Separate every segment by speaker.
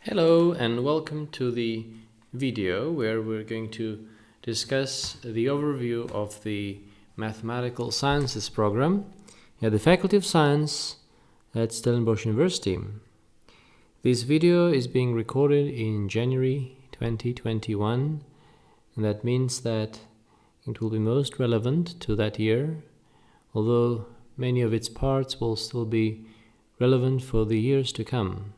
Speaker 1: Hello and welcome to the video where we're going to discuss the overview of the Mathematical Sciences program at the Faculty of Science at Stellenbosch University. This video is being recorded in January 2021, and that means that it will be most relevant to that year, although many of its parts will still be relevant for the years to come.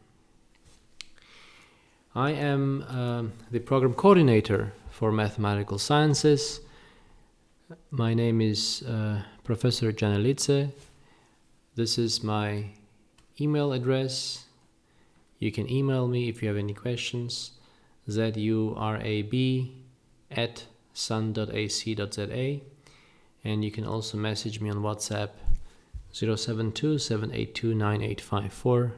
Speaker 1: I am the program coordinator for Mathematical Sciences. My name is Professor Janelice. This is my email address. You can email me if you have any questions. zurab@sun.ac.za, and you can also message me on WhatsApp 072-782-9854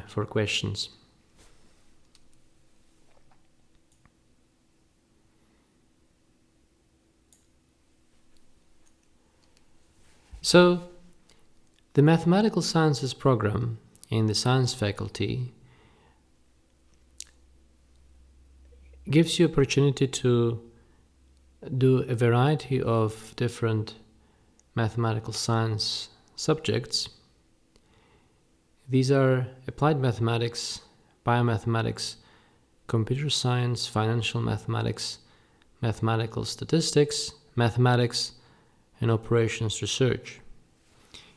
Speaker 1: for questions. So, the Mathematical Sciences program in the Science faculty gives you opportunity to do a variety of different mathematical science subjects. These are applied mathematics, biomathematics, computer science, financial mathematics, mathematical statistics, mathematics, and operations research.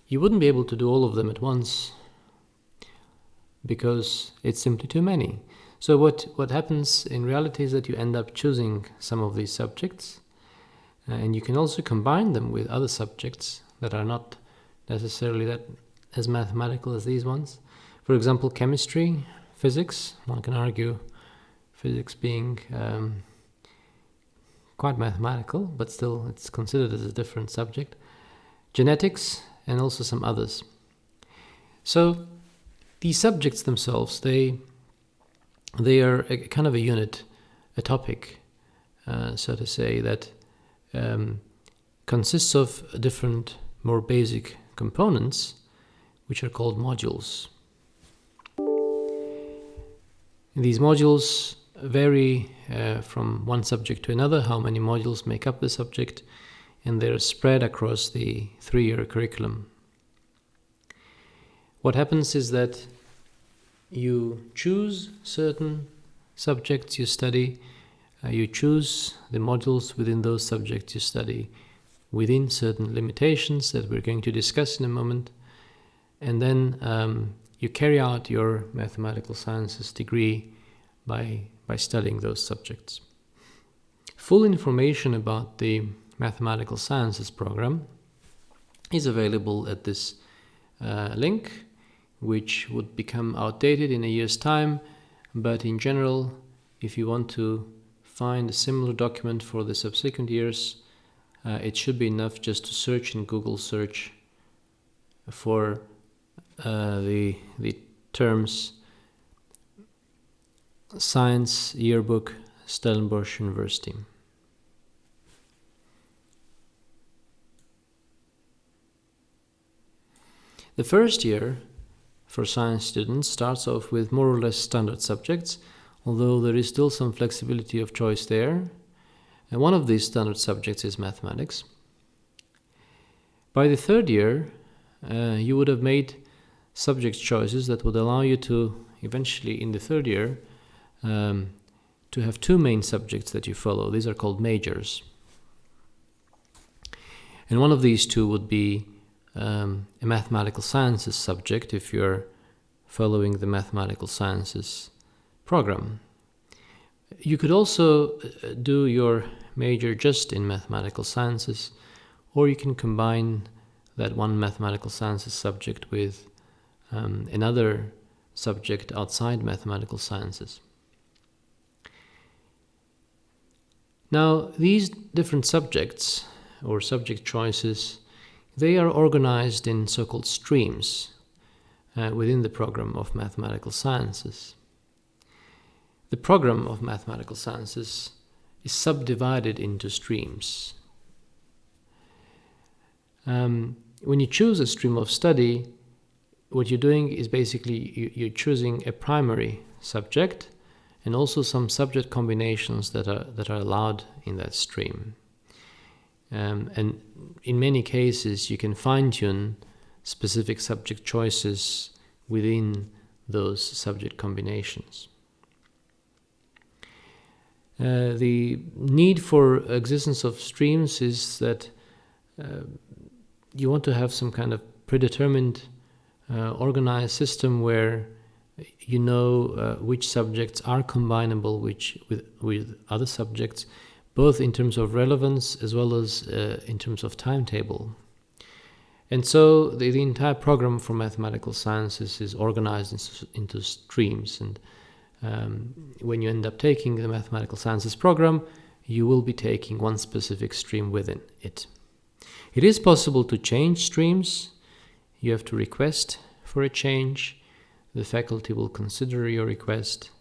Speaker 1: You wouldn't be able to do all of them at once because it's simply too many. So what happens in reality is that you end up choosing some of these subjects, and you can also combine them with other subjects that are not necessarily that as mathematical as these ones. For example, chemistry, physics. One can argue physics being quite mathematical, but still it's considered as a different subject. Genetics, and also some others. So these subjects themselves, they are a kind of a unit, a topic, so to say, that consists of different, more basic components, which are called modules. These modules vary from one subject to another, how many modules make up the subject, and they're spread across the 3-year curriculum. What happens is that you choose certain subjects you study, you choose the modules within those subjects you study within certain limitations that we're going to discuss in a moment, and then you carry out your mathematical sciences degree by studying those subjects. Full information about the Mathematical Sciences program is available at this link, which would become outdated in a year's time, but in general, if you want to find a similar document for the subsequent years, it should be enough just to search in Google search for the terms Science Yearbook Stellenbosch University. The first year for science students starts off with more or less standard subjects, although there is still some flexibility of choice there. And one of these standard subjects is mathematics. By the third year, you would have made subject choices that would allow you to eventually, in the third year, to have two main subjects that you follow. These are called majors. And one of these two would be a mathematical sciences subject if you're following the mathematical sciences program. You could also do your major just in mathematical sciences, or you can combine that one mathematical sciences subject with another subject outside mathematical sciences. Now, these different subjects or subject choices, they are organized in so-called streams within the program of mathematical sciences. The program of mathematical sciences is subdivided into streams. When you choose a stream of study, what you're doing is basically you're choosing a primary subject and also some subject combinations that are allowed in that stream. And in many cases, you can fine-tune specific subject choices within those subject combinations. The need for existence of streams is that you want to have some kind of predetermined organized system where you know which subjects are combinable with other subjects, both in terms of relevance as well as in terms of timetable. And so the entire program for mathematical sciences is organized into streams. And when you end up taking the mathematical sciences program, you will be taking one specific stream within it. It is possible to change streams. You have to request for a change. The faculty will consider your request,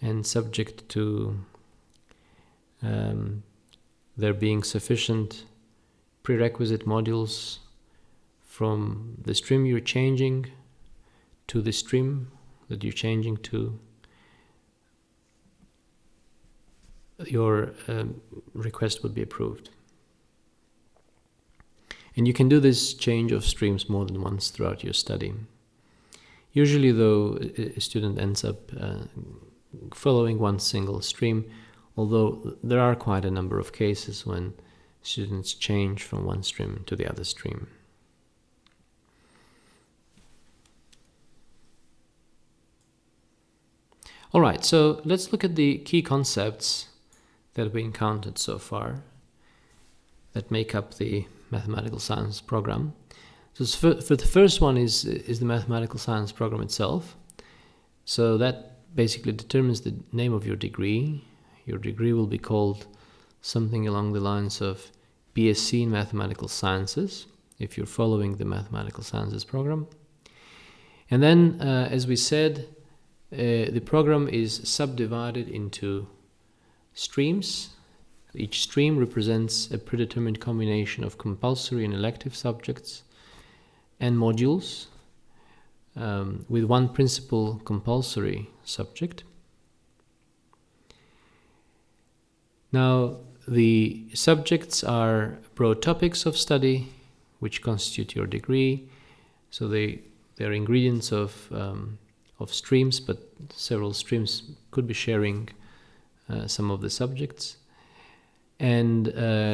Speaker 1: and subject to there being sufficient prerequisite modules from the stream you're changing to the stream that you're changing to, your request would be approved. And you can do this change of streams more than once throughout your study. Usually, though, a student ends up following one single stream, although there are quite a number of cases when students change from one stream to the other stream. All right, so let's look at the key concepts that we encountered so far that make up the mathematical science program. So for the first one is the mathematical science program itself. So that basically determines the name of your degree. Your degree will be called something along the lines of BSc in Mathematical Sciences, if you're following the mathematical sciences program. And then, as we said, the program is subdivided into streams. Each stream represents a predetermined combination of compulsory and elective subjects and modules, with one principal compulsory subject. Now, the subjects are broad topics of study which constitute your degree. So they're ingredients of streams, but several streams could be sharing some of the subjects. And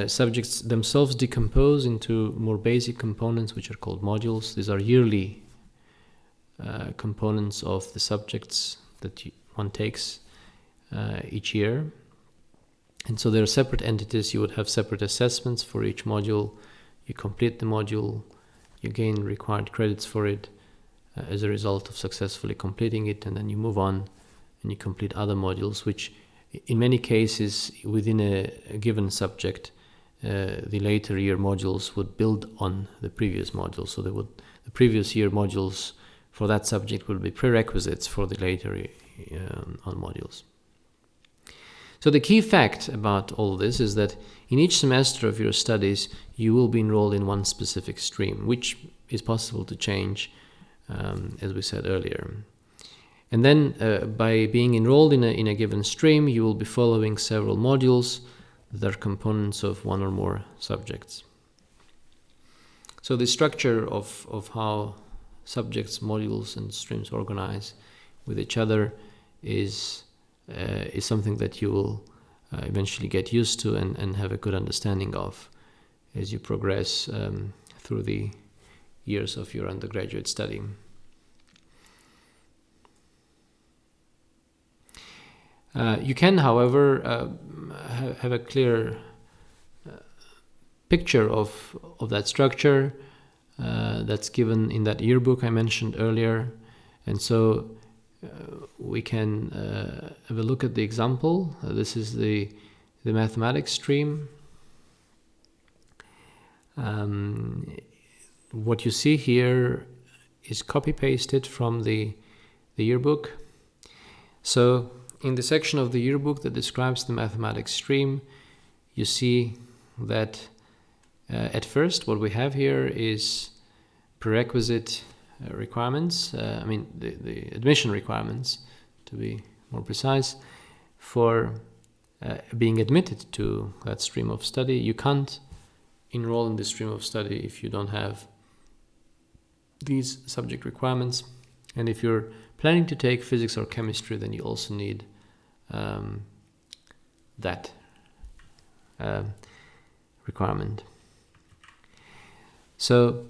Speaker 1: subjects themselves decompose into more basic components, which are called modules. These are yearly components of the subjects that one takes each year. And so they're separate entities. You would have separate assessments for each module. You complete the module, you gain required credits for it as a result of successfully completing it, and then you move on and you complete other modules, which in many cases within a given subject, the later year modules would build on the previous modules. So the previous year modules for that subject would be prerequisites for the later on modules. So the key fact about all this is that in each semester of your studies, you will be enrolled in one specific stream, which is possible to change, as we said earlier. And then by being enrolled in a given stream, you will be following several modules that are components of one or more subjects. So the structure of how subjects, modules, and streams organize with each other is something that you will eventually get used to and have a good understanding of as you progress through the years of your undergraduate study. You can, however, have a clear picture of that structure that's given in that yearbook I mentioned earlier. And so we can have a look at the example. This is the mathematics stream. What you see here is copy-pasted from the yearbook. So in the section of the yearbook that describes the mathematics stream, you see that at first what we have here is prerequisite requirements, the admission requirements, to be more precise, for being admitted to that stream of study. You can't enroll in this stream of study if you don't have these subject requirements. And if you're planning to take physics or chemistry, then you also need that requirement. So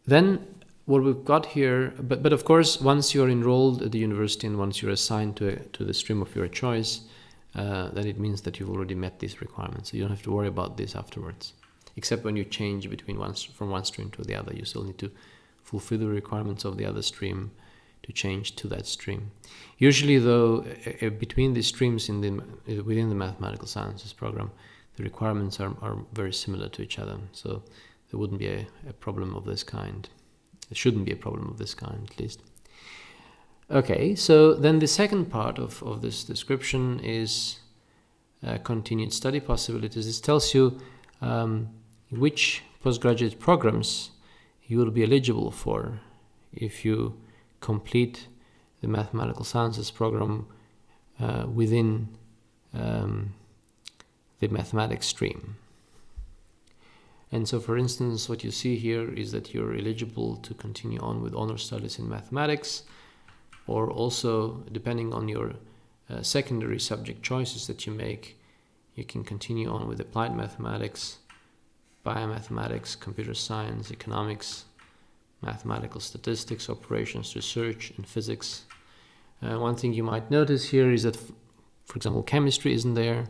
Speaker 1: then what we've got here, but of course, once you're enrolled at the university and once you're assigned to the stream of your choice, then it means that you've already met these requirements. So you don't have to worry about this afterwards, except when you change from one stream to the other. You still need to fulfill the requirements of the other stream to change to that stream. Usually, though, between the streams within the mathematical sciences program, the requirements are very similar to each other. So there wouldn't be a problem of this kind. There shouldn't be a problem of this kind, at least. Okay, so then the second part of this description is continued study possibilities. This tells you which postgraduate programs you will be eligible for if you complete the mathematical sciences program within the mathematics stream. And so, for instance, what you see here is that you're eligible to continue on with honor studies in mathematics, or also, depending on your secondary subject choices that you make, you can continue on with applied mathematics, biomathematics, computer science, economics, mathematical statistics, operations, research, and physics. One thing you might notice here is that, for example, chemistry isn't there.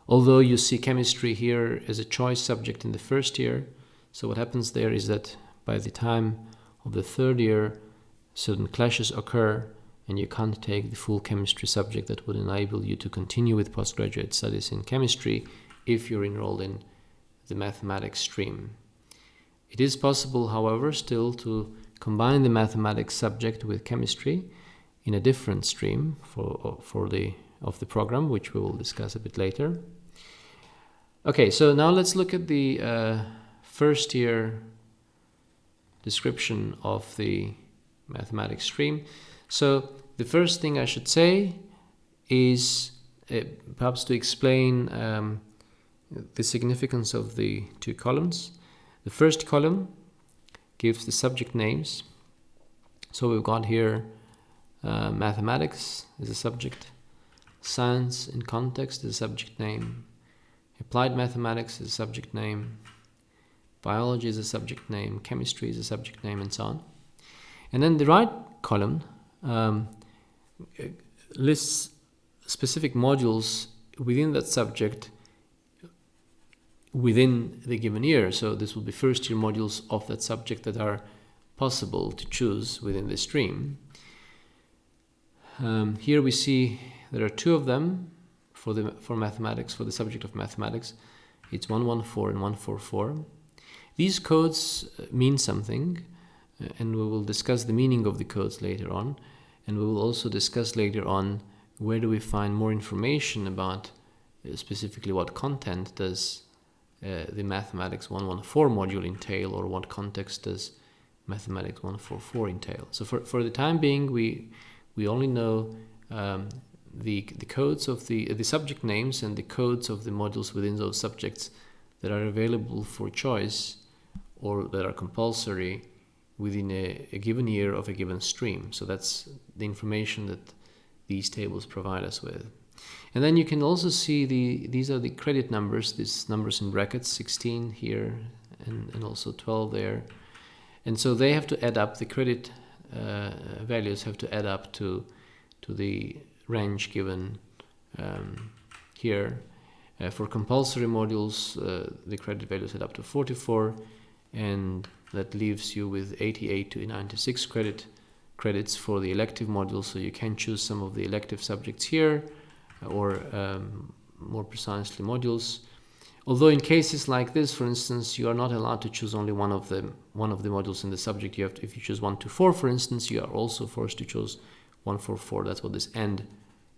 Speaker 1: Although you see chemistry here as a choice subject in the first year. So what happens there is that by the time of the third year, certain clashes occur and you can't take the full chemistry subject that would enable you to continue with postgraduate studies in chemistry if you're enrolled in the mathematics stream. It is possible, however, still to combine the mathematics subject with chemistry in a different stream of the program, which we will discuss a bit later. Okay, so now let's look at the first year description of the mathematics stream. So the first thing I should say is perhaps to explain the significance of the two columns. The first column gives the subject names. So we've got here mathematics is a subject, science in context is a subject name, applied mathematics is a subject name, biology is a subject name, chemistry is a subject name, and so on. And then the right column lists specific modules within that subject within the given year. So this will be first year modules of that subject that are possible to choose within the stream. Here we see there are two of them for mathematics, for the subject of mathematics. It's 114 and 144. These codes mean something, and we will discuss the meaning of the codes later on, and we will also discuss later on where do we find more information about specifically what content does the mathematics 114 module entail, or what context does mathematics 144 entail. So for the time being, we only know the codes of the subject names and the codes of the modules within those subjects that are available for choice or that are compulsory within a given year of a given stream. So that's the information that these tables provide us with. And then you can also see these are the credit numbers, these numbers in brackets, 16 here and also 12 there. And so they have to add up, the credit values have to add up to the range given here. For compulsory modules, the credit values add up to 44, and that leaves you with 88 to 96 credits for the elective modules. So you can choose some of the elective subjects here, or more precisely modules. Although in cases like this, for instance, you are not allowed to choose only one of the modules in the subject. You have to, if you choose 124, for instance, you are also forced to choose 144. That's what this "and"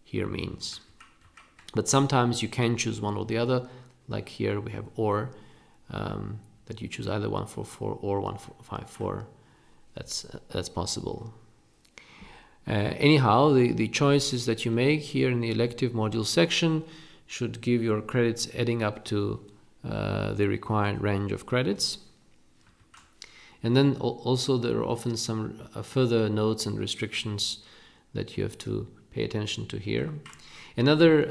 Speaker 1: here means. But sometimes you can choose one or the other. Like here we have "or." that you choose either 144 or 154. That's possible. Anyhow, the choices that you make here in the elective module section should give your credits adding up to the required range of credits. And then also there are often some further notes and restrictions that you have to pay attention to here. Another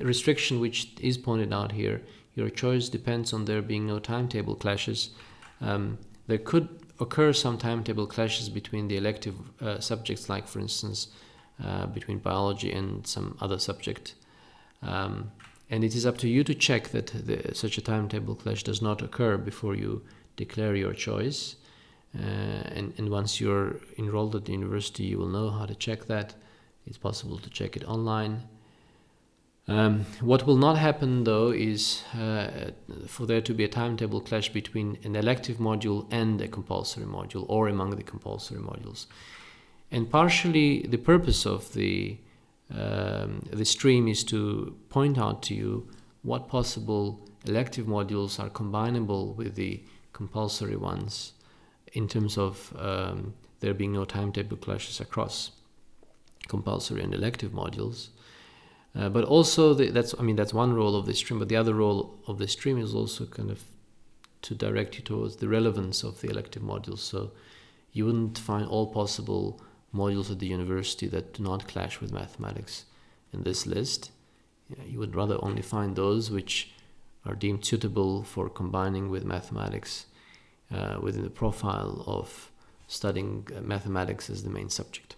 Speaker 1: restriction which is pointed out here, your choice depends on there being no timetable clashes. There could occur some timetable clashes between the elective subjects, like for instance between biology and some other subject. And it is up to you to check that such a timetable clash does not occur before you declare your choice. And once you're enrolled at the university, you will know how to check that. It's possible to check it online. What will not happen though is for there to be a timetable clash between an elective module and a compulsory module, or among the compulsory modules. And partially the purpose of the stream is to point out to you what possible elective modules are combinable with the compulsory ones in terms of there being no timetable clashes across compulsory and elective modules. But also that's one role of the stream, but the other role of the stream is also kind of to direct you towards the relevance of the elective modules. So you wouldn't find all possible modules at the university that do not clash with mathematics in this list. You would rather only find those which are deemed suitable for combining with mathematics within the profile of studying mathematics as the main subject.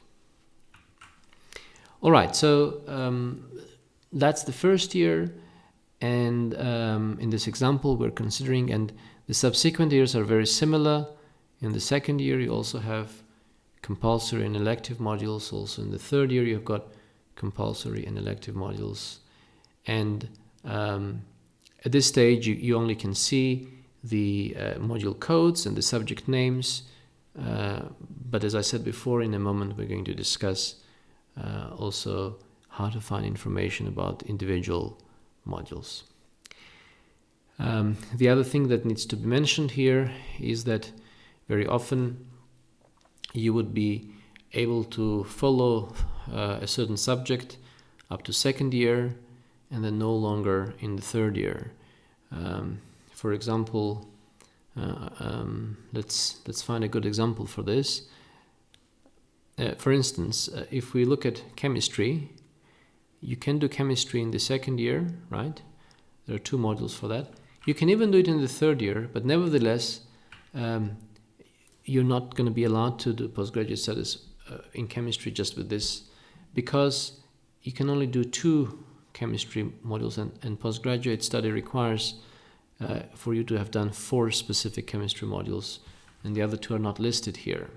Speaker 1: All right, so that's the first year, and in this example we're considering, and the subsequent years are very similar. In the second year you also have compulsory and elective modules. Also in the third year you've got compulsory and elective modules. And at this stage you only can see the module codes and the subject names. But as I said before, in a moment we're going to discuss also how to find information about individual modules. The other thing that needs to be mentioned here is that very often you would be able to follow a certain subject up to second year and then no longer in the third year. For example, let's find a good example for this. For instance, if we look at chemistry, you can do chemistry in the second year, right? There are 2 modules for that. You can even do it in the third year, but nevertheless, you're not going to be allowed to do postgraduate studies in chemistry just with this, because you can only do 2 chemistry modules, and postgraduate study requires for you to have done 4 specific chemistry modules, and the other 2 are not listed here.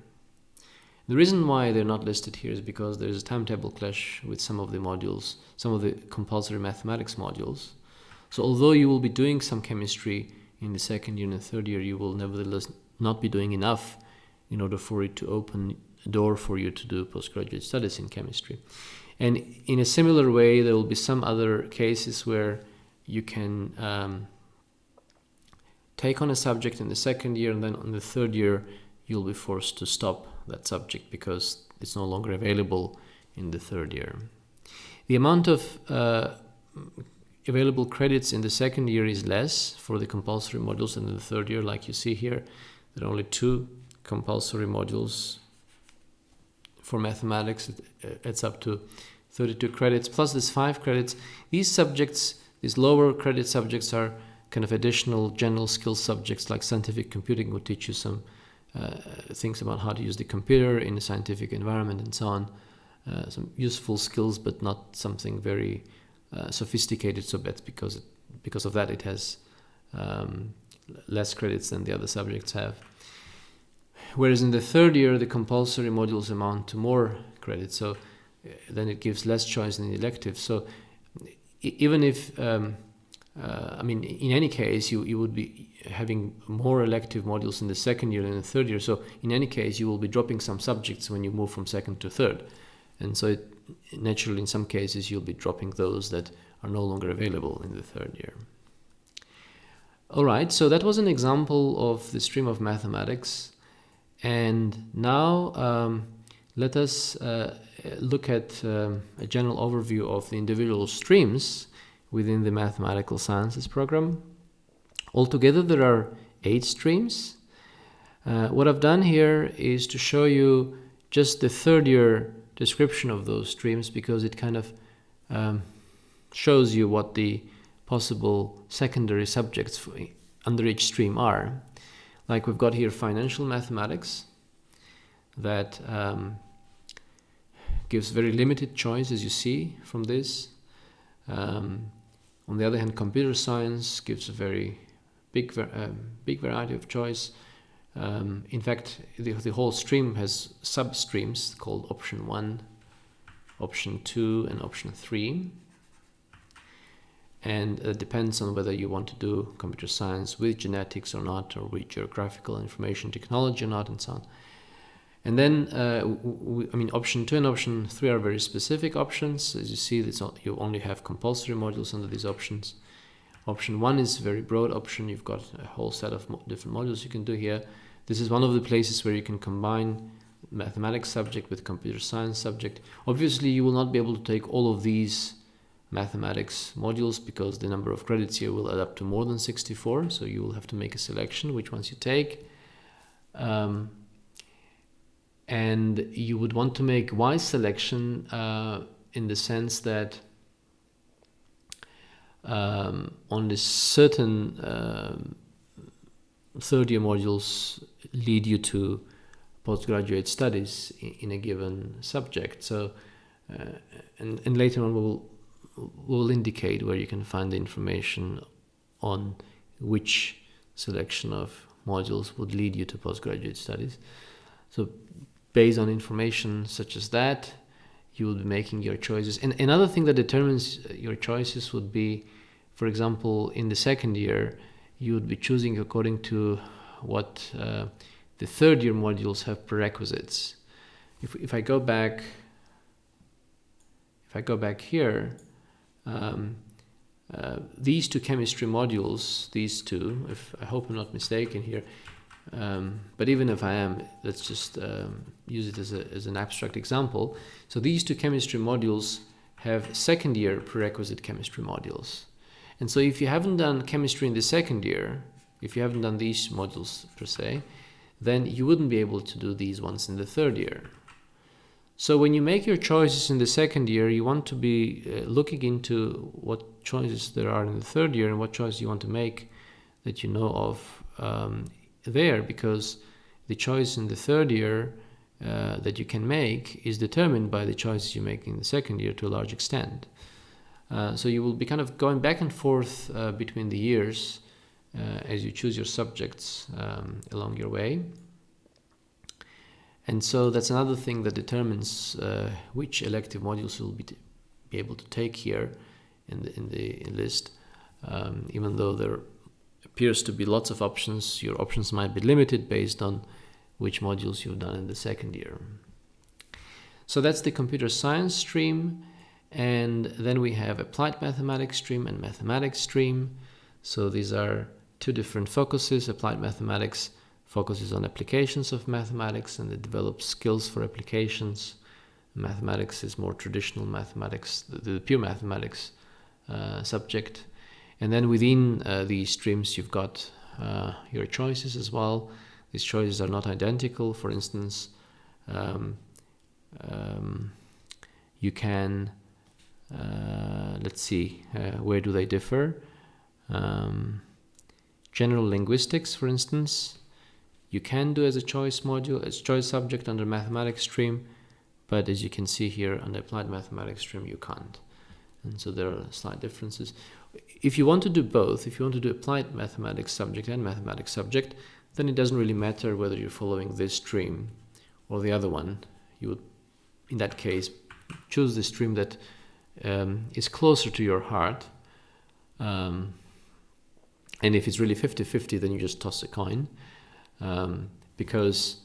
Speaker 1: The reason why they're not listed here is because there's a timetable clash with some of the modules, some of the compulsory mathematics modules. So although you will be doing some chemistry in the second year and the third year, you will nevertheless not be doing enough in order for it to open a door for you to do postgraduate studies in chemistry. And in a similar way, there will be some other cases where you can take on a subject in the second year, and then on the third year you'll be forced to stop that subject because it's no longer available in the third year. The amount of available credits in the second year is less for the compulsory modules than in the third year. Like you see here, there are only 2 compulsory modules for mathematics. It's up to 32 credits, plus there's 5 credits. These subjects, these lower credit subjects, are kind of additional general skills subjects, like scientific computing would teach you some things about how to use the computer in a scientific environment and so on. Some useful skills, but not something very sophisticated. So that's because of that it has less credits than the other subjects have. Whereas in the third year, the compulsory modules amount to more credits, so then it gives less choice in the elective. So even if, in any case, you would be having more elective modules in the second year than the third year. So in any case, you will be dropping some subjects when you move from second to third. And so naturally, in some cases, you'll be dropping those that are no longer available in the third year. All right, so that was an example of the stream of mathematics. And now let us look at a general overview of the individual streams within the mathematical sciences program. Altogether, there are 8 streams. What I've done here is to show you just the third year description of those streams, because it kind of shows you what the possible secondary subjects under each stream are. Like we've got here financial mathematics that gives very limited choice, as you see from this. On the other hand, computer science gives a very big variety of choice. In fact, the whole stream has sub-streams called option 1, option 2, and option 3. And it depends on whether you want to do computer science with genetics or not, or with geographical information technology or not, and so on. And then, option 2 and option 3 are very specific options. As you see, you only have compulsory modules under these options. Option 1 is a very broad option. You've got a whole set of different modules you can do here. This is one of the places where you can combine mathematics subject with computer science subject. Obviously, you will not be able to take all of these mathematics modules, because the number of credits here will add up to more than 64, so you will have to make a selection which ones you take. And you would want to make wise selection in the sense that only certain third year modules lead you to postgraduate studies in a given subject. So and later on we'll indicate where you can find the information on which selection of modules would lead you to postgraduate studies. So based on information such as that, you will be making your choices. And another thing that determines your choices would be, for example, in the second year, you would be choosing according to what the third year modules have prerequisites. If I go back here, these 2 chemistry modules, I hope I'm not mistaken here, but even if I am, let's just use it as an abstract example. So these 2 chemistry modules have second year prerequisite chemistry modules. And so if you haven't done chemistry in the second year, if you haven't done these modules per se, then you wouldn't be able to do these ones in the third year. So when you make your choices in the second year, you want to be looking into what choices there are in the third year and what choices you want to make that you know of there, because the choice in the third year that you can make is determined by the choices you make in the second year to a large extent. So you will be kind of going back and forth between the years as you choose your subjects along your way. And so that's another thing that determines which elective modules you'll be able to take here in the list. Even though there appears to be lots of options, your options might be limited based on which modules you've done in the second year. So that's the computer science stream. And then we have applied mathematics stream and mathematics stream. So these are 2 different focuses. Applied mathematics focuses on applications of mathematics, and it develops skills for applications. Mathematics is more traditional mathematics, the pure mathematics subject. And then within these streams, you've got your choices as well. These choices are not identical. For instance, you can, let's see, where do they differ? General linguistics, for instance, you can do as a choice module, as choice subject under mathematics stream, but as you can see here under applied mathematics stream, you can't. And so there are slight differences. If you want to do both, if you want to do applied mathematics subject and mathematics subject, then it doesn't really matter whether you're following this stream or the other one. You would, in that case, choose the stream that is closer to your heart. And if it's really 50-50, then you just toss a coin. Because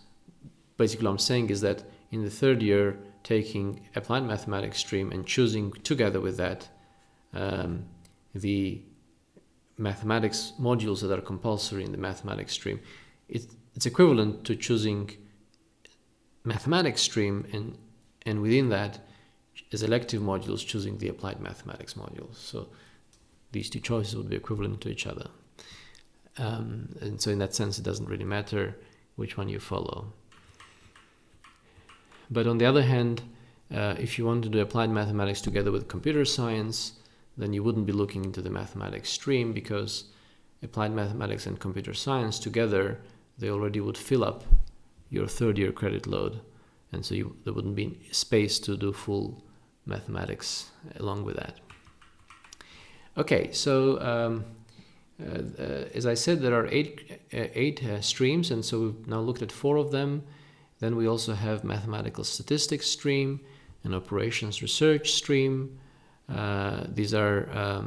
Speaker 1: basically what I'm saying is that in the third year, taking applied mathematics stream and choosing together with that the mathematics modules that are compulsory in the mathematics stream. It's equivalent to choosing mathematics stream and within that, as elective modules, choosing the applied mathematics modules. So these two choices would be equivalent to each other. And so in that sense, it doesn't really matter which one you follow. But on the other hand, if you want to do applied mathematics together with computer science, then you wouldn't be looking into the mathematics stream, because applied mathematics and computer science together, they already would fill up your third-year credit load. And so there wouldn't be space to do full mathematics along with that. Okay, so as I said, there are eight streams, and so we've now looked at 4 of them. Then we also have mathematical statistics stream and operations research stream. These are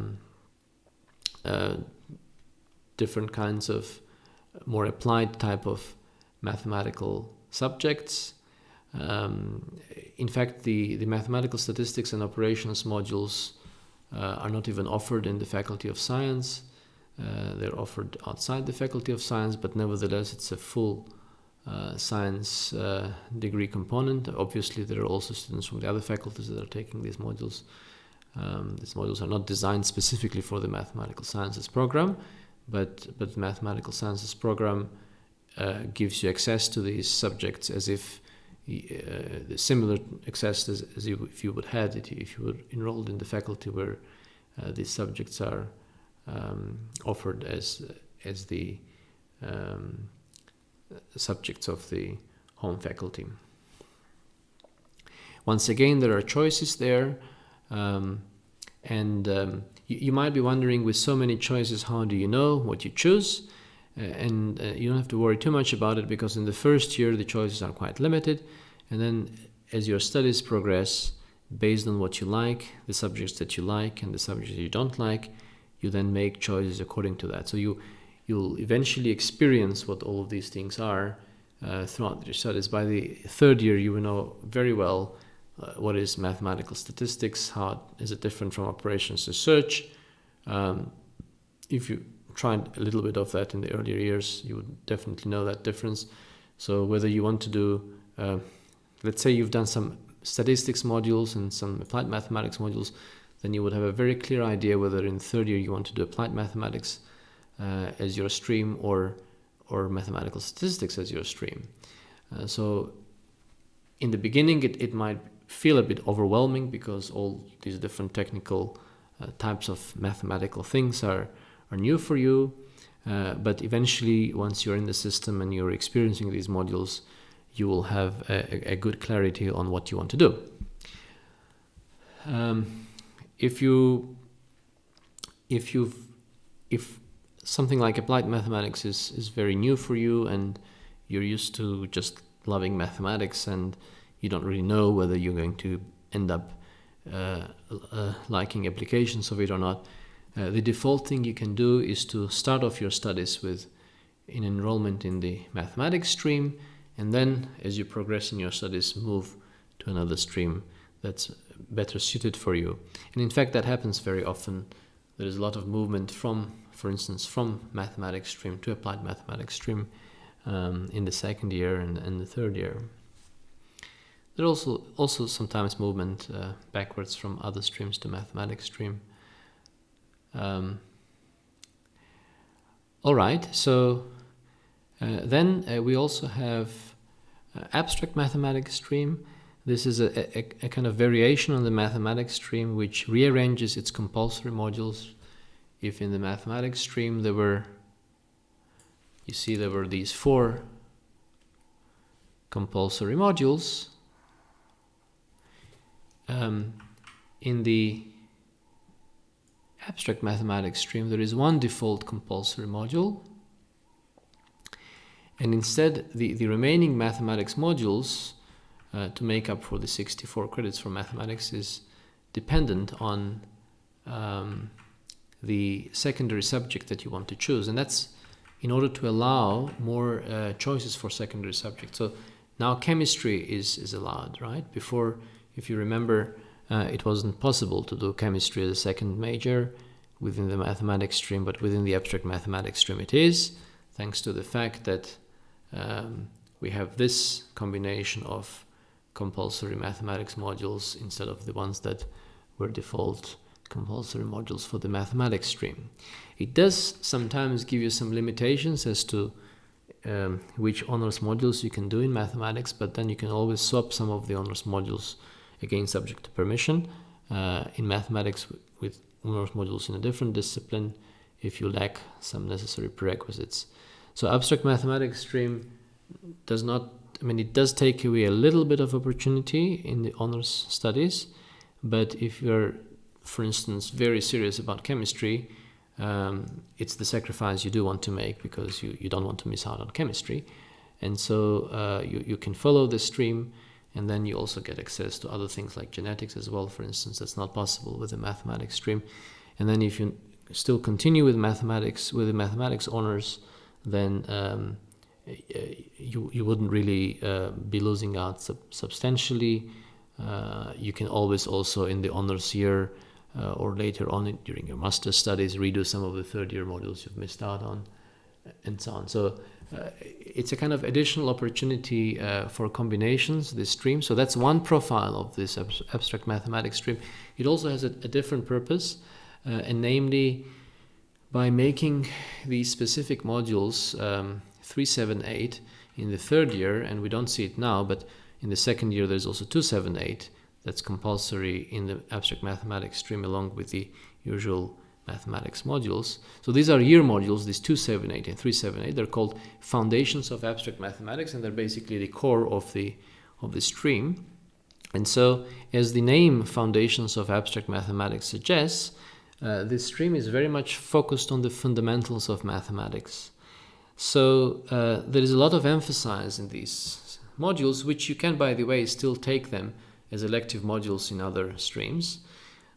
Speaker 1: different kinds of more applied type of mathematical subjects. In fact, the mathematical statistics and operations modules are not even offered in the Faculty of Science. They're offered outside the Faculty of Science, but nevertheless it's a full science degree component. Obviously, there are also students from the other faculties that are taking these modules. These modules are not designed specifically for the mathematical sciences program, but the mathematical sciences program gives you access to these subjects as if similar access as if you would had it if you were enrolled in the faculty where these subjects are offered as the subjects of the home faculty. Once again, there are choices there, and you might be wondering, with so many choices, how do you know what you choose? And you don't have to worry too much about it, because in the first year the choices are quite limited, and then as your studies progress, based on what you like, the subjects that you like and the subjects you don't like, you then make choices according to that. So you'll eventually experience what all of these things are throughout your studies. By the third year, you will know very well what is mathematical statistics, how is it different from operations research. If you tried a little bit of that in the earlier years, you would definitely know that difference. So whether you want to do, let's say you've done some statistics modules and some applied mathematics modules, then you would have a very clear idea whether in third year you want to do applied mathematics as your stream or mathematical statistics as your stream. So in the beginning it might feel a bit overwhelming, because all these different technical types of mathematical things are new for you, but eventually, once you're in the system and you're experiencing these modules, you will have a good clarity on what you want to do. If something like applied mathematics is very new for you, and you're used to just loving mathematics, and you don't really know whether you're going to end up liking applications of it or not, the default thing you can do is to start off your studies with an enrollment in the mathematics stream, and then as you progress in your studies, move to another stream that's better suited for you. And in fact, that happens very often. There is a lot of movement from, for instance, from mathematics stream to applied mathematics stream in the second year and the third year. There's also sometimes movement backwards from other streams to mathematics stream. All right, so then we also have abstract mathematics stream. This is a kind of variation on the mathematics stream, which rearranges its compulsory modules. If in the mathematics stream there were these 4 compulsory modules, in the abstract mathematics stream there is 1 default compulsory module, and instead the remaining mathematics modules to make up for the 64 credits for mathematics is dependent on the secondary subject that you want to choose, and that's in order to allow more choices for secondary subjects. So now chemistry is allowed, right? Before, if you remember, it wasn't possible to do chemistry as a second major. within the mathematics stream, but within the abstract mathematics stream it is, thanks to the fact that we have this combination of compulsory mathematics modules instead of the ones that were default compulsory modules for the mathematics stream. It does sometimes give you some limitations as to which honors modules you can do in mathematics, but then you can always swap some of the honors modules, again subject to permission, in mathematics with honors modules in a different discipline if you lack some necessary prerequisites. So abstract mathematics stream does not, it does take away a little bit of opportunity in the honors studies, but if you're, for instance, very serious about chemistry, it's the sacrifice you do want to make because you don't want to miss out on chemistry. And so you can follow the stream, and then you also get access to other things like genetics as well, for instance. That's not possible with the mathematics stream. And then if you still continue with mathematics, with the mathematics honors, then you wouldn't really be losing out substantially. You can always also in the honors year or later on during your master's studies redo some of the third year modules you've missed out on, and so on. So it's a kind of additional opportunity for combinations, this stream. So that's one profile of this abstract mathematics stream. It also has a different purpose, and namely by making these specific modules 378 in the third year, and we don't see it now, but in the second year there's also 278 that's compulsory in the abstract mathematics stream along with the usual mathematics modules. So these are year modules, these 278 and 378. They're called Foundations of Abstract Mathematics, and they're basically the core of the stream. And so, as the name Foundations of Abstract Mathematics suggests, this stream is very much focused on the fundamentals of mathematics. So there is a lot of emphasis in these modules, which you can, by the way, still take them as elective modules in other streams.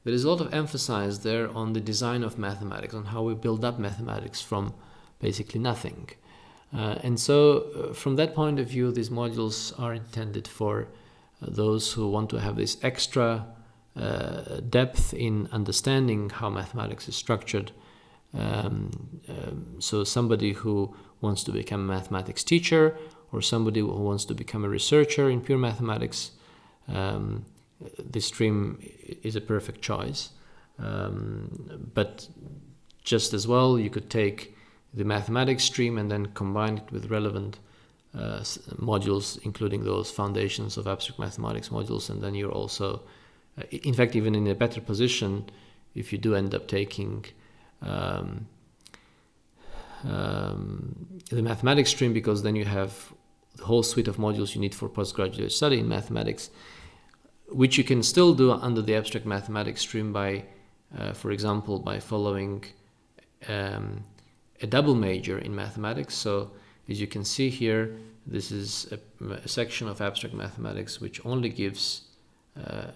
Speaker 1: There is a lot of emphasis there on the design of mathematics, on how we build up mathematics from basically nothing. And so from that point of view, these modules are intended for those who want to have this extra depth in understanding how mathematics is structured. So somebody who wants to become a mathematics teacher, or somebody who wants to become a researcher in pure mathematics, this stream is a perfect choice. But just as well, you could take the mathematics stream and then combine it with relevant modules, including those Foundations of Abstract Mathematics modules, and then you're also, in fact, even in a better position if you do end up taking the mathematics stream, because then you have the whole suite of modules you need for postgraduate study in mathematics, which you can still do under the abstract mathematics stream by, for example, by following a double major in mathematics. So as you can see here, this is a section of abstract mathematics which only gives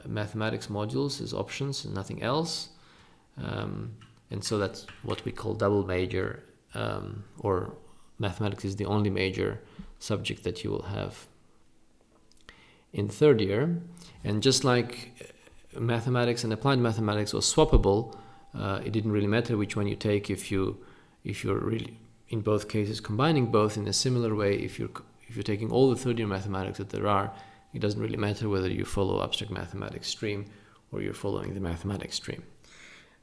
Speaker 1: mathematics modules as options and nothing else. And so that's what we call double major, or mathematics is the only major subject that you will have in third year. And just like mathematics and applied mathematics was swappable, it didn't really matter which one you take if you're really in both cases combining both in a similar way. If you're taking all the third year mathematics that there are, it doesn't really matter whether you follow abstract mathematics stream or you're following the mathematics stream.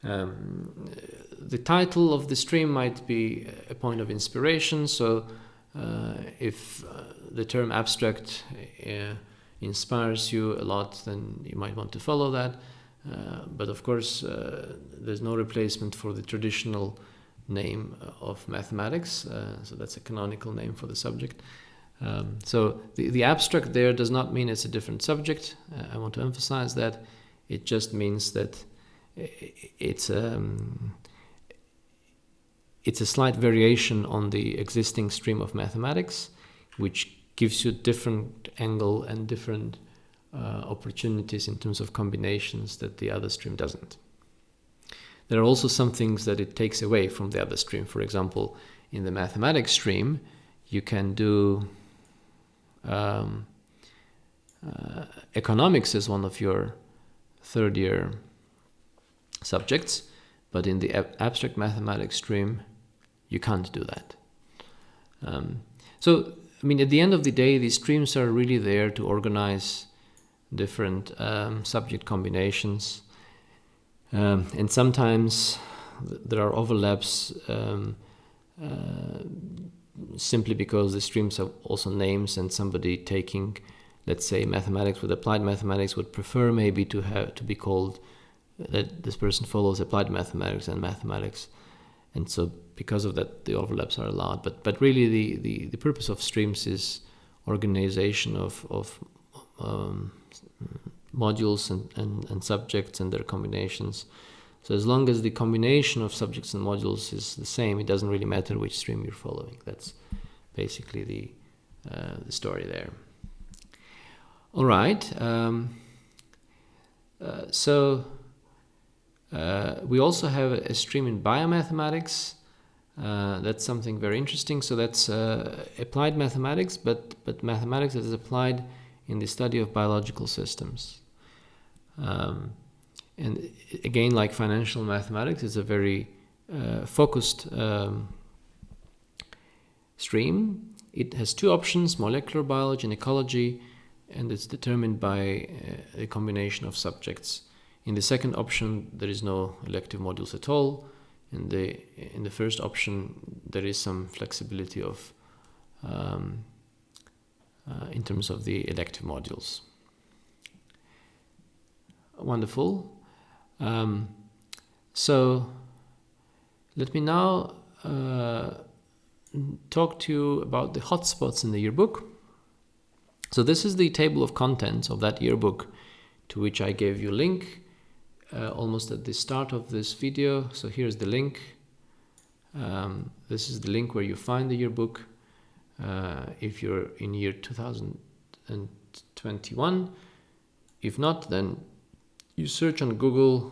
Speaker 1: The title of the stream might be a point of inspiration. So if the term abstract inspires you a lot, then you might want to follow that. But of course, there's no replacement for the traditional name of mathematics. So that's a canonical name for the subject. So the abstract there does not mean it's a different subject. I want to emphasize that. It just means that it's a slight variation on the existing stream of mathematics, which gives you different angle and different opportunities in terms of combinations that the other stream doesn't. There are also some things that it takes away from the other stream. For example, in the mathematics stream, you can do economics as one of your third year subjects, but in the abstract mathematics stream, you can't do that. So, I mean, at the end of the day, these streams are really there to organize different subject combinations. And sometimes there are overlaps simply because the streams have also names, and somebody taking, let's say, mathematics with applied mathematics would prefer maybe to be called that this person follows applied mathematics and mathematics. And so because of that, the overlaps are allowed. But really the purpose of streams is organization of modules and subjects and their combinations. So as long as the combination of subjects and modules is the same, it doesn't really matter which stream you're following. That's basically the story there. All right. We also have a stream in biomathematics. That's something very interesting. So that's applied mathematics, but mathematics that is applied in the study of biological systems. And again, like financial mathematics, it's a very focused stream. It has two options, molecular biology and ecology, and it's determined by a combination of subjects. In the second option, there is no elective modules at all. In the first option, there is some flexibility of in terms of the elective modules. Wonderful. So let me now talk to you about the hotspots in the yearbook. So this is the table of contents of that yearbook, to which I gave you a link almost at the start of this video. So here's the link. This is the link where you find the yearbook if you're in year 2021. If not, then you search on Google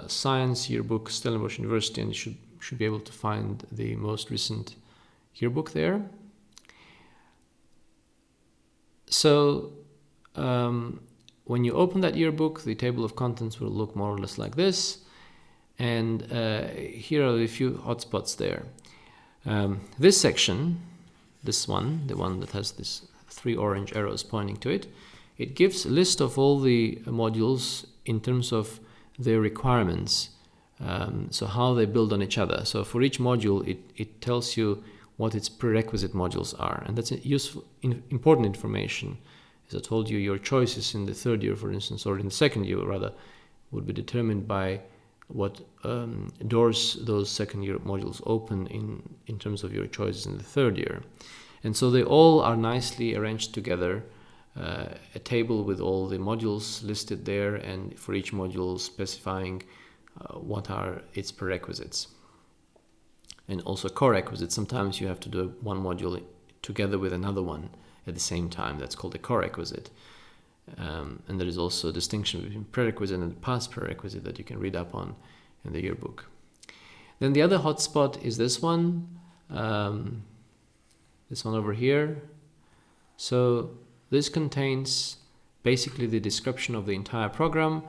Speaker 1: Science Yearbook Stellenbosch University, and you should be able to find the most recent yearbook there. So when you open that yearbook, the table of contents will look more or less like this. And here are a few hotspots there. This section, this one, the one that has these 3 orange arrows pointing to it, it gives a list of all the modules in terms of their requirements, so how they build on each other. So for each module, it tells you what its prerequisite modules are, and that's useful, important information. As I told you, your choices in the third year, for instance, or in the second year rather, would be determined by what doors those second year modules open in terms of your choices in the third year. And so they all are nicely arranged together, a table with all the modules listed there, and for each module specifying what are its prerequisites. And also co-requisites. Sometimes you have to do one module together with another one at the same time. That's called a co-requisite. And there is also a distinction between prerequisite and past prerequisite that you can read up on in the yearbook. Then the other hotspot is this one over here. So this contains basically the description of the entire program,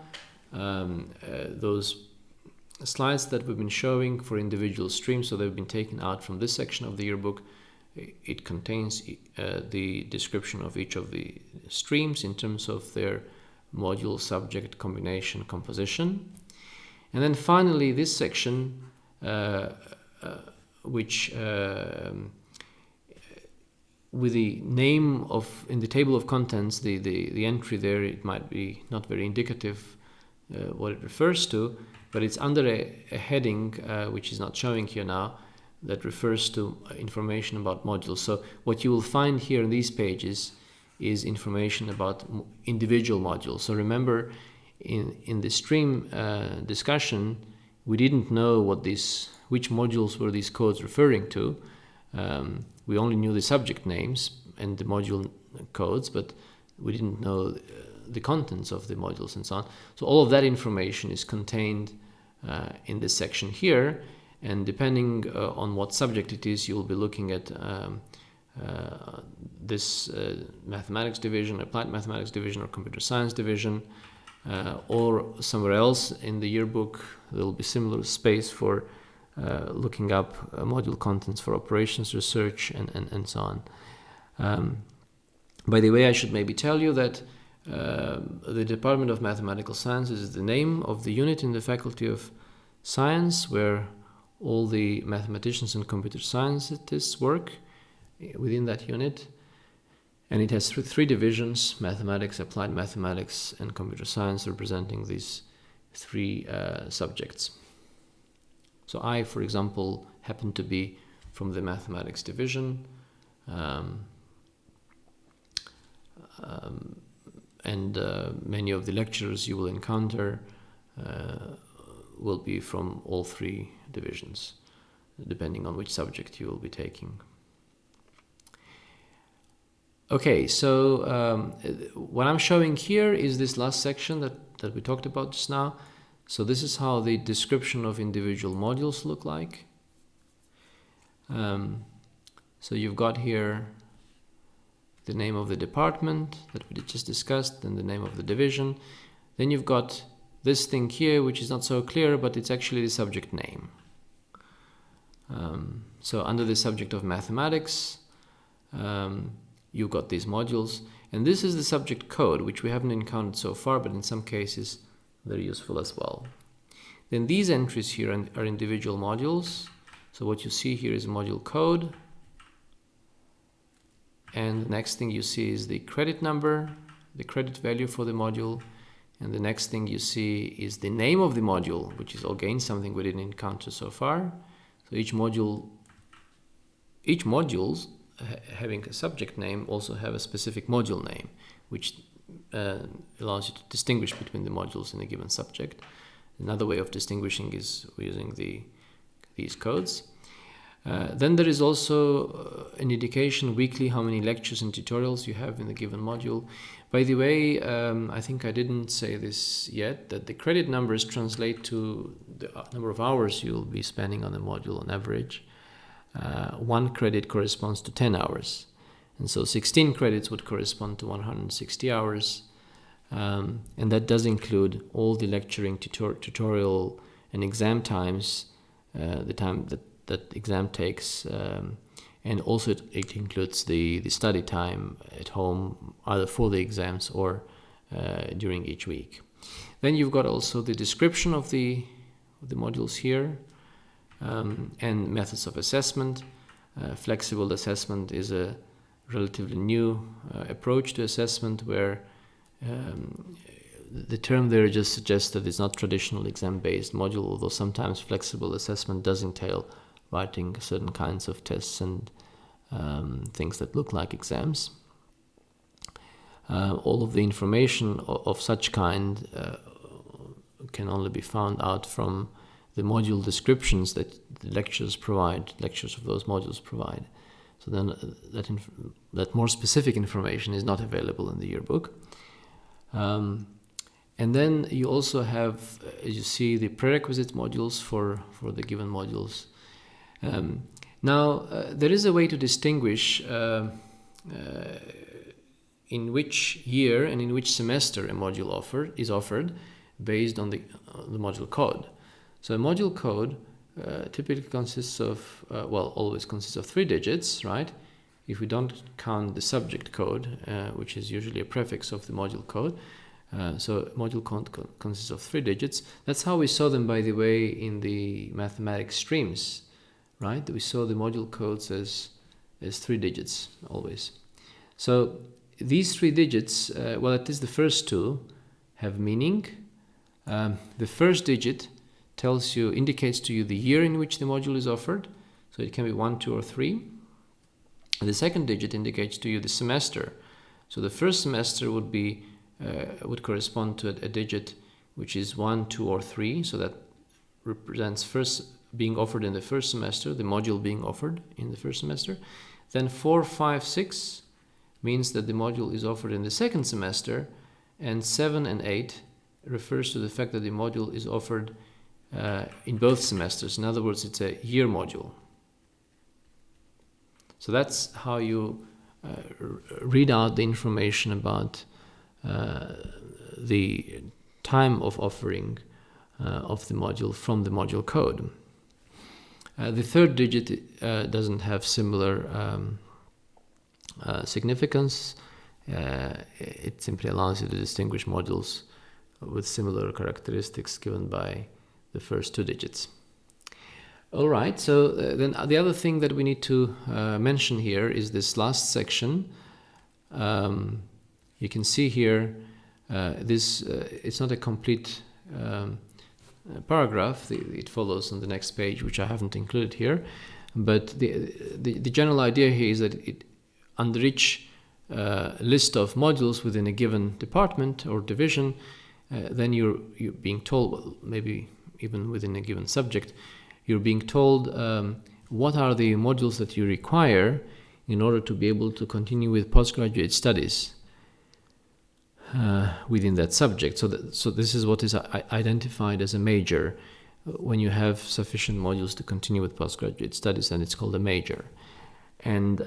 Speaker 1: those slides that we've been showing for individual streams, so they've been taken out from this section of the yearbook. It contains the description of each of the streams in terms of their module, subject, combination, composition. And then finally this section, which with the name of, in the table of contents, the entry there, it might be not very indicative what it refers to, but it's under a heading which is not showing here now, that refers to information about modules. So what you will find here in these pages is information about individual modules. So remember, in the stream discussion, we didn't know which modules were these codes referring to. We only knew the subject names and the module codes, but we didn't know the contents of the modules and so on. So all of that information is contained in this section here, and depending on what subject it is, you'll be looking at this mathematics division, applied mathematics division, or computer science division. or somewhere else in the yearbook there will be similar space for looking up module contents for operations research and so on. By the way, I should maybe tell you that the Department of Mathematical Sciences is the name of the unit in the Faculty of Science where all the mathematicians and computer scientists work within that unit. And it has three divisions: mathematics, applied mathematics, and computer science, representing these three subjects. So I, for example, happen to be from the mathematics division, and many of the lecturers you will encounter will be from all three divisions, depending on which subject you will be taking. Okay, so what I'm showing here is this last section that we talked about just now. So this is how the description of individual modules look like. So you've got here the name of the department that we just discussed, and the name of the division. Then you've got this thing here, which is not so clear, but it's actually the subject name. So under the subject of mathematics, you've got these modules, and this is the subject code, which we haven't encountered so far, but in some cases they're useful as well. Then these entries here are individual modules. So what you see here is a module code, and the next thing you see is the credit number, the credit value for the module, and the next thing you see is the name of the module, which is again something we didn't encounter so far. So each module's having a subject name also have a specific module name, which allows you to distinguish between the modules in a given subject. Another way of distinguishing is using these codes. Then there is also an indication weekly how many lectures and tutorials you have in the given module. By the way, I think I didn't say this yet, that the credit numbers translate to the number of hours you'll be spending on the module on average. 1 credit corresponds to 10 hours. And so 16 credits would correspond to 160 hours. And that does include all the lecturing, tutorial, and exam times, the time that exam takes, and also it includes the study time at home, either for the exams or during each week. Then you've got also the description of the modules here, and methods of assessment. Flexible assessment is a relatively new approach to assessment where the term there just suggests that it's not traditional exam-based module, although sometimes flexible assessment does entail writing certain kinds of tests and things that look like exams. All of the information of such kind can only be found out from the module descriptions that the lectures of those modules provide. So then that more specific information is not available in the yearbook. And then you also have, as you see, the prerequisite modules for the given modules. Now, there is a way to distinguish in which year and in which semester a module is offered based on the module code. So a module code typically consists of, always consists of 3 digits, right? If we don't count the subject code, which is usually a prefix of the module code. So module code consists of 3 digits. That's how we saw them, by the way, in the mathematics streams, right? We saw the module codes as 3 digits always. So these 3 digits, at least the first 2 have meaning. The first digit indicates to you the year in which the module is offered. So it can be 1, 2, or 3. And the second digit indicates to you the semester. So the first semester would correspond to a digit which is 1, 2, or 3. So that represents first being offered in the first semester, the module being offered in the first semester. Then 4, 5, 6 means that the module is offered in the second semester, and 7 and 8 refers to the fact that the module is offered in both semesters. In other words, it's a year module. So that's how you read out the information about the time of offering of the module from the module code. The third digit doesn't have similar significance. It simply allows you to distinguish modules with similar characteristics given by the first two digits. All right, so then the other thing that we need to mention here is this last section. You can see here it's not a complete paragraph. It follows on the next page, which I haven't included here. But the general idea here is that under each list of modules within a given department or division, then you're being told, well, maybe even within a given subject, you're being told what are the modules that you require in order to be able to continue with postgraduate studies within that subject. So this is what is identified as a major. When you have sufficient modules to continue with postgraduate studies, then it's called a major. And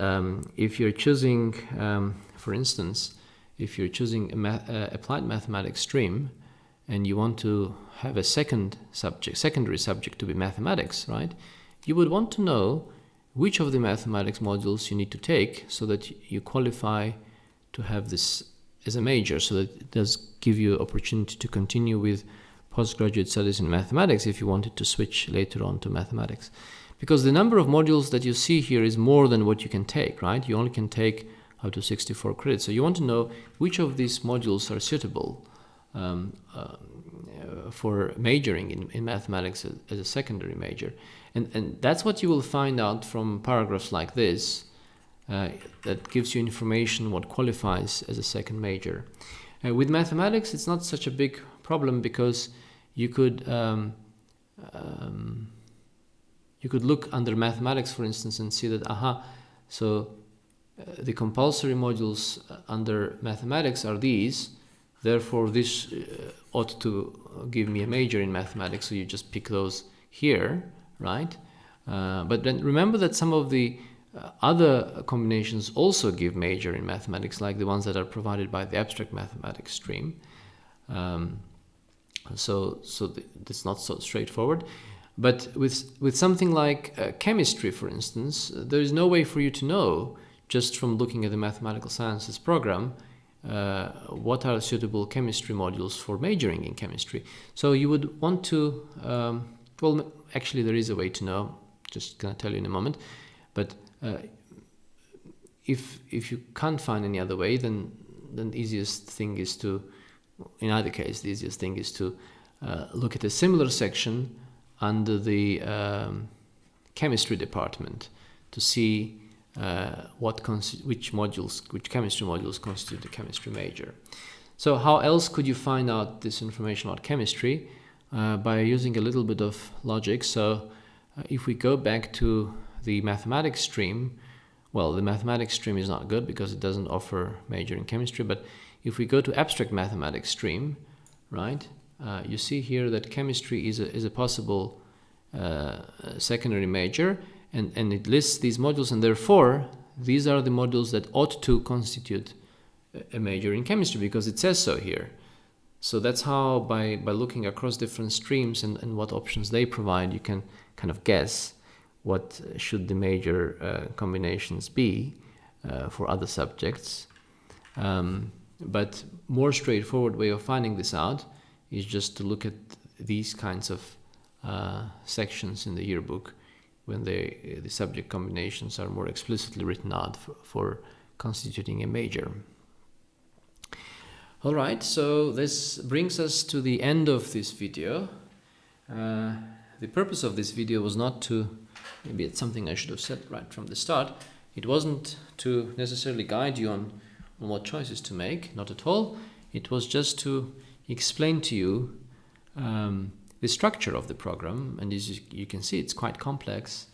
Speaker 1: if you're choosing, for instance, if you're choosing applied mathematics stream and you want to have a secondary subject to be mathematics, right? You would want to know which of the mathematics modules you need to take so that you qualify to have this as a major, so that it does give you opportunity to continue with postgraduate studies in mathematics if you wanted to switch later on to mathematics. Because the number of modules that you see here is more than what you can take, right? You only can take up to 64 credits. So you want to know which of these modules are suitable for majoring in mathematics as a secondary major. And that's what you will find out from paragraphs like this, that gives you information what qualifies as a second major. With mathematics, it's not such a big problem because you could look under mathematics, for instance, and see that, so the compulsory modules under mathematics are these, therefore this ought to give me a major in mathematics, so you just pick those here, right? But then remember that some of the other combinations also give major in mathematics, like the ones that are provided by the abstract mathematics stream. So it's not so straightforward. But with something like chemistry, for instance, there is no way for you to know, just from looking at the mathematical sciences program, what are suitable chemistry modules for majoring in chemistry. So you would want to, well, actually there is a way to know, just gonna tell you in a moment, but if you can't find any other way, then the easiest thing is to, in either case, the easiest thing is to look at a similar section under the chemistry department to see which chemistry modules constitute the chemistry major. So how else could you find out this information about chemistry? By using a little bit of logic. So if we go back to the mathematics stream, well, the mathematics stream is not good because it doesn't offer major in chemistry, but if we go to abstract mathematics stream, right, you see here that chemistry is a possible secondary major, and it lists these modules, and therefore these are the modules that ought to constitute a major in chemistry because it says so here. So that's how, by looking across different streams and what options they provide, you can kind of guess what should the major combinations be for other subjects. But more straightforward way of finding this out is just to look at these kinds of sections in the yearbook when the subject combinations are more explicitly written out for constituting a major. All right, so this brings us to the end of this video. The purpose of this video was not to, maybe it's something I should have said right from the start, it wasn't to necessarily guide you on what choices to make, not at all. It was just to explain to you the structure of the program, and as you can see, it's quite complex,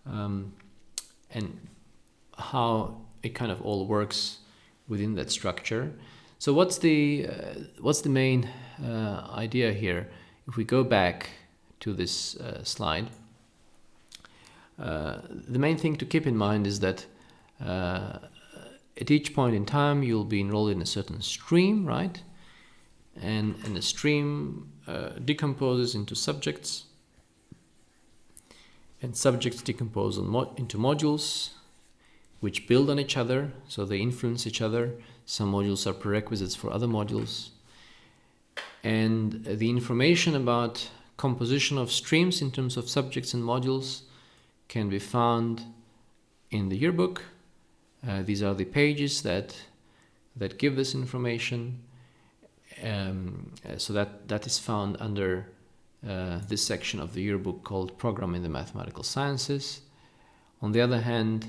Speaker 1: and how it kind of all works within that structure. So what's the main idea here? If we go back to this slide, the main thing to keep in mind is that at each point in time you'll be enrolled in a certain stream, right? and a stream decomposes into subjects, and subjects decompose into modules which build on each other, so they influence each other. Some modules are prerequisites for other modules. And the information about composition of streams in terms of subjects and modules can be found in the yearbook. These are the pages that give this information. So that is found under this section of the yearbook called Program in the Mathematical Sciences. On the other hand,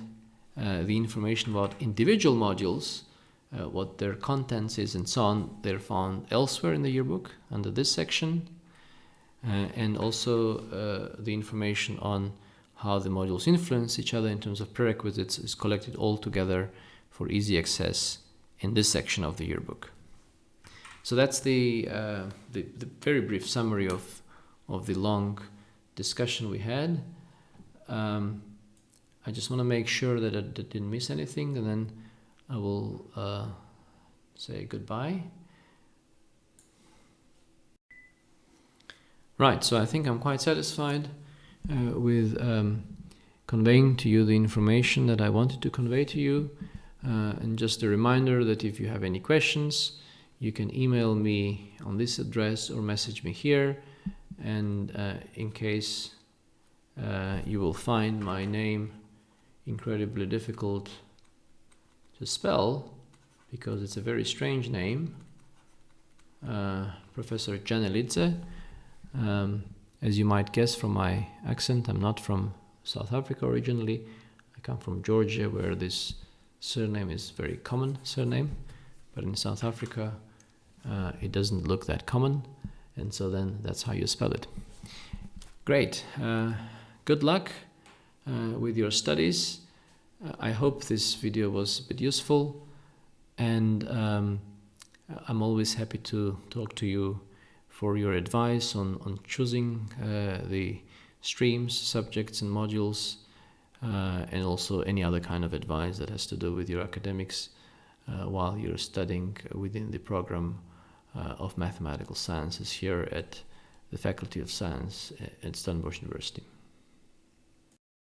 Speaker 1: the information about individual modules, what their contents is and so on, they're found elsewhere in the yearbook under this section. And also the information on how the modules influence each other in terms of prerequisites is collected all together for easy access in this section of the yearbook. So that's the very brief summary of the long discussion we had. I just want to make sure that I didn't miss anything, and then I will say goodbye. Right, so I think I'm quite satisfied with conveying to you the information that I wanted to convey to you. And just a reminder that if you have any questions, you can email me on this address or message me here. And in case you will find my name incredibly difficult to spell, because it's a very strange name, Professor Janelidze. As you might guess from my accent, I'm not from South Africa originally. I come from Georgia, where this surname is a very common surname, but in South Africa it doesn't look that common, and so then that's how you spell it. Great. Good luck with your studies. I hope this video was a bit useful, and I'm always happy to talk to you for your advice on choosing the streams, subjects and modules, and also any other kind of advice that has to do with your academics while you're studying within the program of mathematical sciences here at the Faculty of Science at Stellenbosch University.